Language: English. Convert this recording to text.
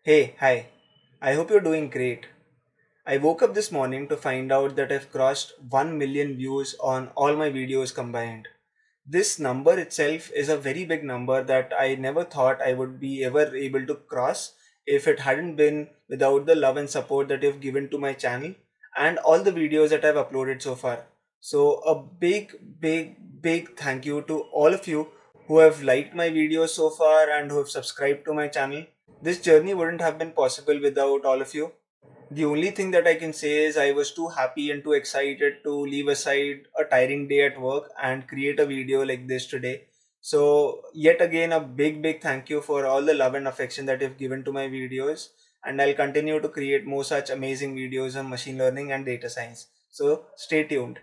Hey, hi. I hope you're doing great. I woke up this morning to find out that I've crossed 1 million views on all my videos combined. This number itself is a very big number that I never thought I would be ever able to cross if it hadn't been without the love and support that you've given to my channel and all the videos that I've uploaded so far. So, a big thank you to all of you who have liked my videos so far and who have subscribed to my channel. This journey wouldn't have been possible without all of you. The only thing that I can say is I was too happy and too excited to leave aside a tiring day at work and create a video like this today. So, yet again, a big thank you for all the love and affection that you've given to my videos. And I'll continue to create more such amazing videos on machine learning and data science. So, stay tuned.